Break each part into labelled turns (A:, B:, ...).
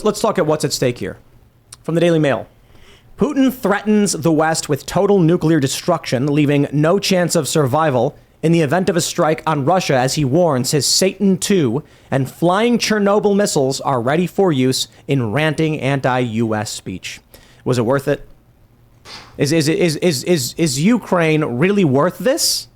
A: let's talk at what's at stake here. From the Daily Mail. Putin threatens the West with total nuclear destruction, leaving no chance of survival in the event of a strike on Russia, as he warns his Satan II and flying Chernobyl missiles are ready for use in ranting anti-U.S. speech. Was it worth it? Is Ukraine really worth this?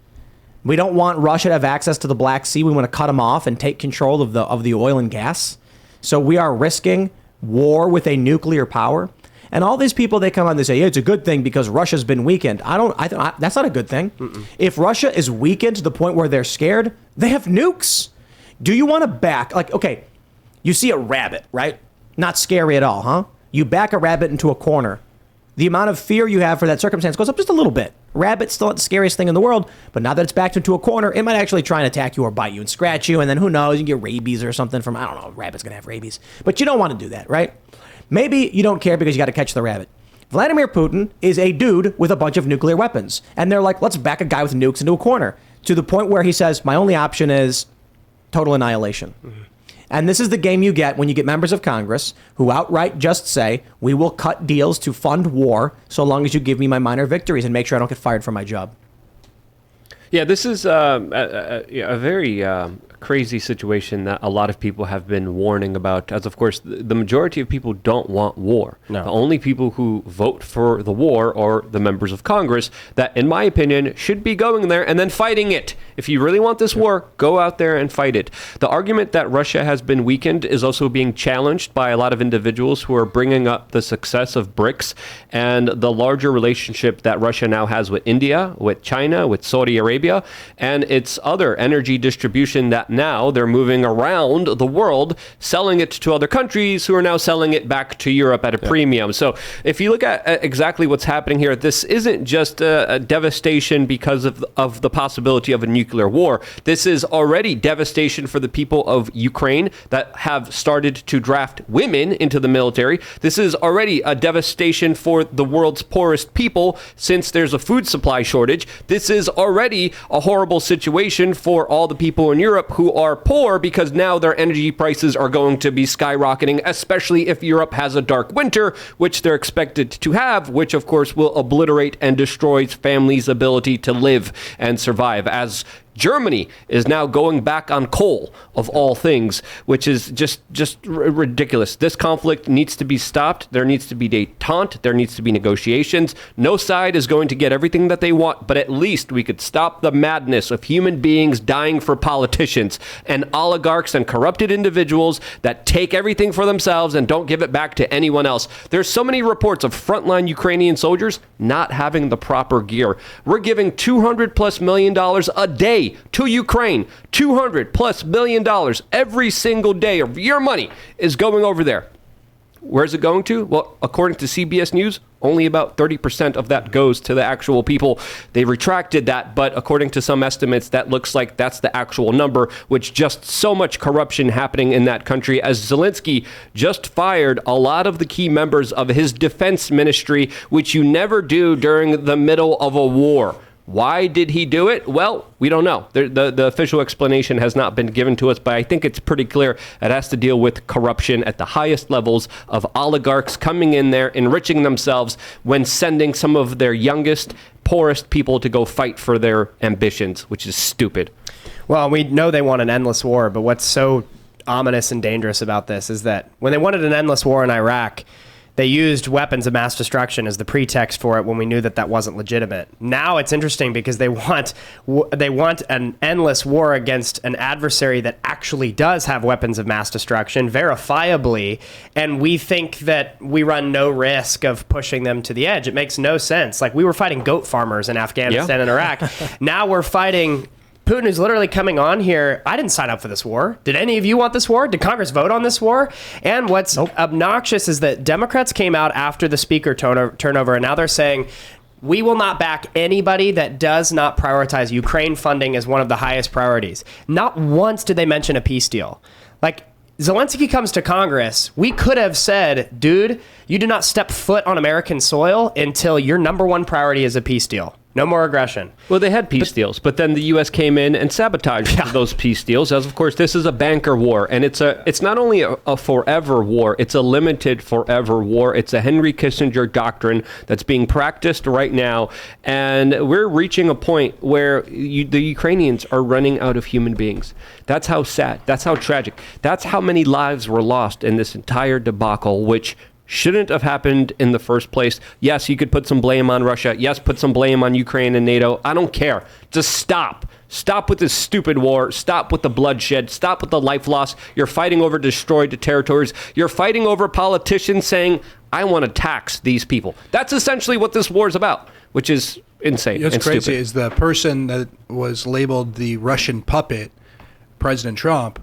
A: We don't want Russia to have access to the Black Sea. We want to cut them off and take control of the oil and gas. So we are risking war with a nuclear power. And all these people, they come on, they say, yeah, it's a good thing because Russia's been weakened. That's not a good thing. Mm-mm. If Russia is weakened to the point where they're scared, they have nukes. Do you want to back, okay, you see a rabbit, right? Not scary at all, huh? You back a rabbit into a corner. The amount of fear you have for that circumstance goes up just a little bit. Rabbit's still not the scariest thing in the world, but now that it's backed into a corner, it might actually try and attack you or bite you and scratch you, and then who knows, you can get rabies or something from, I don't know, a rabbit's going to have rabies. But you don't want to do that, right? Maybe you don't care because you got to catch the rabbit. Vladimir Putin is a dude with a bunch of nuclear weapons. And they're like, let's back a guy with nukes into a corner. To the point where he says, my only option is total annihilation. Mm-hmm. And this is the game you get when you get members of Congress who outright just say, we will cut deals to fund war so long as you give me my minor victories and make sure I don't get fired from my job.
B: Yeah, this is a very crazy situation that a lot of people have been warning about, as of course the majority of people don't want war. No. The only people who vote for the war are the members of Congress that, in my opinion, should be going there and then fighting it. If you really want this war, go out there and fight it. The argument that Russia has been weakened is also being challenged by a lot of individuals who are bringing up the success of BRICS and the larger relationship that Russia now has with India, with China, with Saudi Arabia, and its other energy distribution that now they're moving around the world, selling it to other countries who are now selling it back to Europe at a premium. So if you look at exactly what's happening here, this isn't just a devastation because of the possibility of a nuclear war. This is already devastation for the people of Ukraine that have started to draft women into the military. This is already a devastation for the world's poorest people since there's a food supply shortage. This is already a horrible situation for all the people in Europe who are poor because now their energy prices are going to be skyrocketing, especially if Europe has a dark winter, which they're expected to have, which of course will obliterate and destroys families' ability to live and survive, as Germany is now going back on coal, of all things, which is just ridiculous. This conflict needs to be stopped. There needs to be détente. There needs to be negotiations. No side is going to get everything that they want, but at least we could stop the madness of human beings dying for politicians and oligarchs and corrupted individuals that take everything for themselves and don't give it back to anyone else. There's so many reports of frontline Ukrainian soldiers not having the proper gear. We're giving $200+ million a day to Ukraine. $200+ million every single day of your money is going over there. Where's it going to? Well, according to CBS News, only about 30% of that goes to the actual people. They retracted that, but according to some estimates, that looks like that's the actual number, which just so much corruption happening in that country, as Zelensky just fired a lot of the key members of his defense ministry, which you never do during the middle of a war. Why did he do it? Well, we don't know. The official explanation has not been given to us, but I think it's pretty clear it has to deal with corruption at the highest levels of oligarchs coming in there, enriching themselves when sending some of their youngest, poorest people to go fight for their ambitions, which is stupid.
C: Well, we know they want an endless war, but what's so ominous and dangerous about this is that when they wanted an endless war in Iraq, they used weapons of mass destruction as the pretext for it when we knew that that wasn't legitimate. Now it's interesting because they want an endless war against an adversary that actually does have weapons of mass destruction, verifiably, and we think that we run no risk of pushing them to the edge. It makes no sense. Like, we were fighting goat farmers in Afghanistan and Iraq. Now we're fighting Putin, who's literally coming on here. I didn't sign up for this war. Did any of you want this war? Did Congress vote on this war? And what's obnoxious is that Democrats came out after the speaker turnover, and now they're saying, we will not back anybody that does not prioritize Ukraine funding as one of the highest priorities. Not once did they mention a peace deal. Like, Zelensky comes to Congress, we could have said, dude, you do not step foot on American soil until your number one priority is a peace deal. No more aggression.
B: Well, they had peace deals, but then the U.S. came in and sabotaged those peace deals. As of course, this is a banker war, and it's not only a forever war; it's a limited forever war. It's a Henry Kissinger doctrine that's being practiced right now, and we're reaching a point where the Ukrainians are running out of human beings. That's how sad. That's how tragic. That's how many lives were lost in this entire debacle, which shouldn't have happened in the first place. Yes, you could put some blame on Russia. Yes, put some blame on Ukraine and NATO. I don't care. Just stop. Stop with this stupid war. Stop with the bloodshed. Stop with the life loss. You're fighting over destroyed territories. You're fighting over politicians saying, I want to tax these people. That's essentially what this war is about, which is insane.
D: What's
B: and
D: crazy
B: stupid.
D: is the person that was labeled the Russian puppet, President Trump.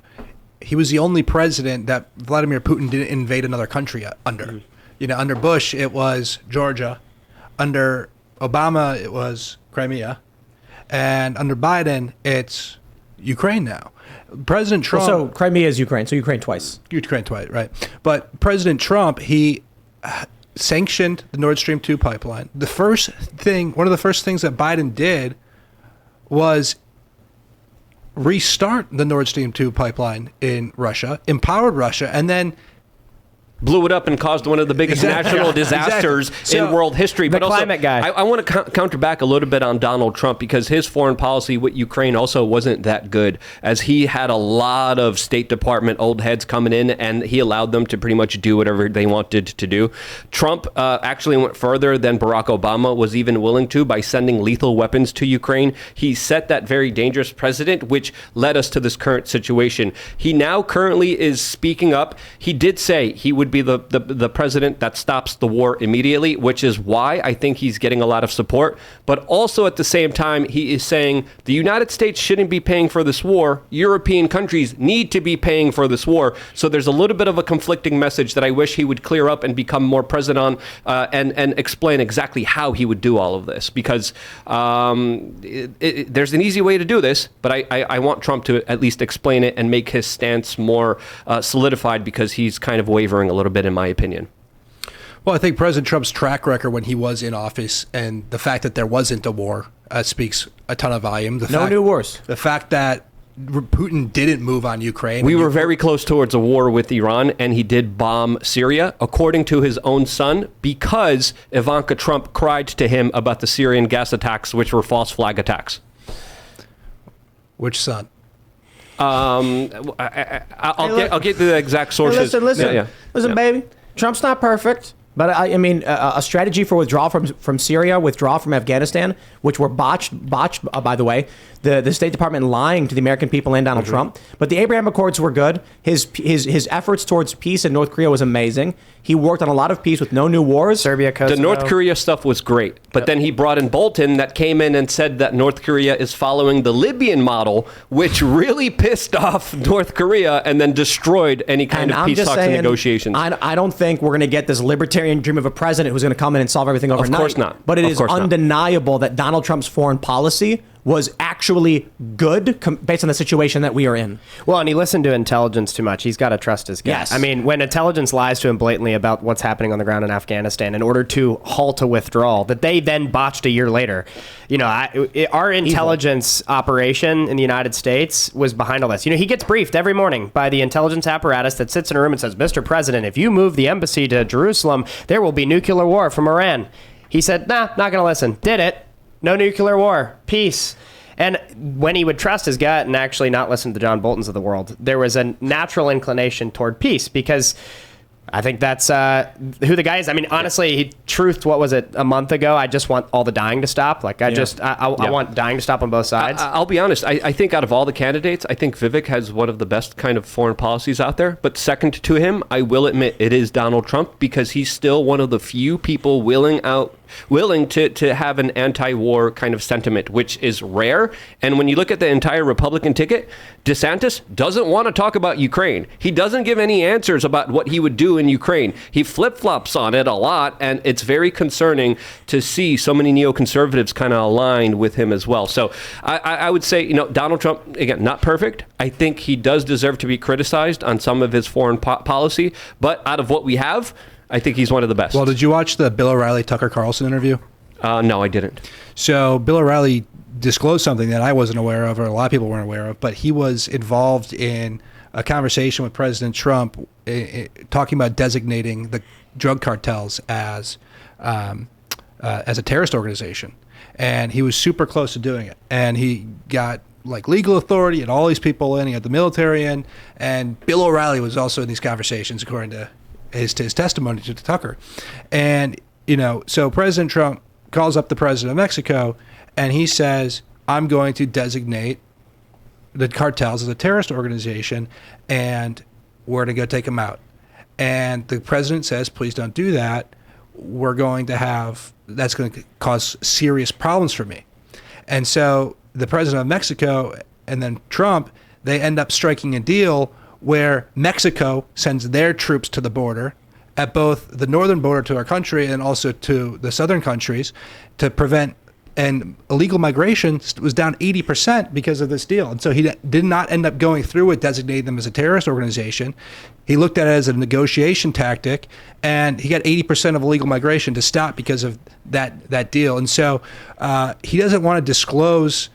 D: He was the only president that Vladimir Putin didn't invade another country under. Mm-hmm. You know, under Bush, it was Georgia. Under Obama, it was Crimea. And under Biden, it's Ukraine now. President Trump...
A: So Crimea is Ukraine, so Ukraine twice.
D: Ukraine twice, right. But President Trump, he sanctioned the Nord Stream 2 pipeline. One of the first things that Biden did was restart the Nord Stream 2 pipeline in Russia, empowered Russia, and then
B: blew it up and caused one of the biggest national disasters in world history.
C: The
B: but
C: climate guy.
B: I want to counter back a little bit on Donald Trump, because his foreign policy with Ukraine also wasn't that good, as he had a lot of State Department old heads coming in, and he allowed them to pretty much do whatever they wanted to do. Trump actually went further than Barack Obama was even willing to by sending lethal weapons to Ukraine. He set that very dangerous precedent, which led us to this current situation. He now currently is speaking up. He did say he would be the president that stops the war immediately, which is why I think he's getting a lot of support. But also at the same time, he is saying the United States shouldn't be paying for this war. European countries need to be paying for this war. So there's a little bit of a conflicting message that I wish he would clear up and become more present on, and explain exactly how he would do all of this. Because there's an easy way to do this, but I want Trump to at least explain it and make his stance more solidified, because he's kind of wavering a little bit, in my opinion.
D: Well, I think President Trump's track record when he was in office and the fact that there wasn't a war speaks a ton of volume.
A: New wars.
D: The fact that Putin didn't move on Ukraine.
B: We were very close towards a war with Iran, and he did bomb Syria, according to his own son, because Ivanka Trump cried to him about the Syrian gas attacks, which were false flag attacks.
D: Which son?
B: I'll get to the exact sources.
A: Hey, listen, baby. Trump's not perfect, but I mean, a strategy for withdrawal from Syria, withdrawal from Afghanistan, which were botched. By the way, the State Department lying to the American people and Donald Trump. But the Abraham Accords were good. His efforts towards peace in North Korea was amazing. He worked on a lot of peace with no new wars.
C: Serbia, Kosovo.
B: The North Korea stuff was great, but then he brought in Bolton that came in and said that North Korea is following the Libyan model, which really pissed off North Korea and then destroyed any kind of peace talks and negotiations.
A: I don't think we're going to get this libertarian dream of a president who's going to come in and solve everything overnight.
B: Of course not.
A: But it is undeniable that Donald Trump's foreign policy was actually good based on the situation that we are in.
C: Well, and he listened to intelligence too much. He's got to trust his guys.
A: Yes.
C: I mean, when intelligence lies to him blatantly about what's happening on the ground in Afghanistan in order to halt a withdrawal that they then botched a year later, you know, our intelligence operation in the United States was behind all this. You know, he gets briefed every morning by the intelligence apparatus that sits in a room and says, Mr. President, if you move the embassy to Jerusalem, there will be nuclear war from Iran. He said, nah, not going to listen. Did it. No nuclear war. Peace. And when he would trust his gut and actually not listen to the John Boltons of the world, there was a natural inclination toward peace, because I think that's who the guy is. I mean, honestly, he truthed, what was it, a month ago? I just want all the dying to stop. Like, I want dying to stop on both sides.
B: I'll be honest. I think out of all the candidates, I think Vivek has one of the best kind of foreign policies out there. But second to him, I will admit, it is Donald Trump, because he's still one of the few people willing to have an anti-war kind of sentiment, which is rare. And when you look at the entire Republican ticket, DeSantis doesn't want to talk about Ukraine. He doesn't give any answers about what he would do in Ukraine. He flip-flops on it a lot, and it's very concerning to see so many neoconservatives kind of aligned with him as well. So I would say, you know, Donald Trump, again, not perfect. I think he does deserve to be criticized on some of his foreign policy, but out of what we have, I think he's one of the best.
D: Well, did you watch the Bill O'Reilly Tucker Carlson interview?
B: No, I didn't.
D: So Bill O'Reilly disclosed something that I wasn't aware of, or a lot of people weren't aware of, but he was involved in a conversation with President Trump talking about designating the drug cartels as a terrorist organization. And he was super close to doing it. And he got like legal authority and all these people in, he had the military in, and Bill O'Reilly was also in these conversations according to his testimony to Tucker. And, so President Trump calls up the president of Mexico and he says, I'm going to designate the cartels as a terrorist organization and we're going to go take them out. And the president says, please don't do that. That's going to cause serious problems for me. And so the president of Mexico and then Trump, they end up striking a deal where Mexico sends their troops to the border at both the northern border to our country and also to the southern countries to prevent, and illegal migration was down 80% because of this deal. And so he did not end up going through with designating them as a terrorist organization. He looked at it as a negotiation tactic, and he got 80% of illegal migration to stop because of that deal. And so he doesn't want to disclose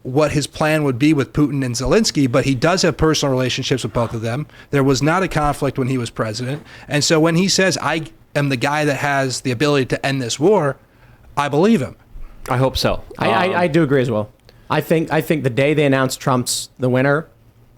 D: what his plan would be with Putin and Zelensky, but he does have personal relationships with both of them. There was not a conflict when he was president. And so when he says, I am the guy that has the ability to end this war, I believe him.
B: I hope so.
A: I do agree as well. I think the day they announce Trump's the winner,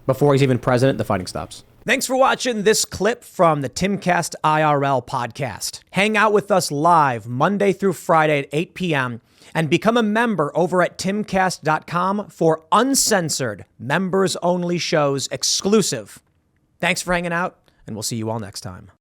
A: before he's even president, the fighting stops. Thanks for watching this clip from the Timcast IRL podcast. Hang out with us live Monday through Friday at 8 p.m. and become a member over at timcast.com for uncensored, members-only shows exclusive. Thanks for hanging out, and we'll see you all next time.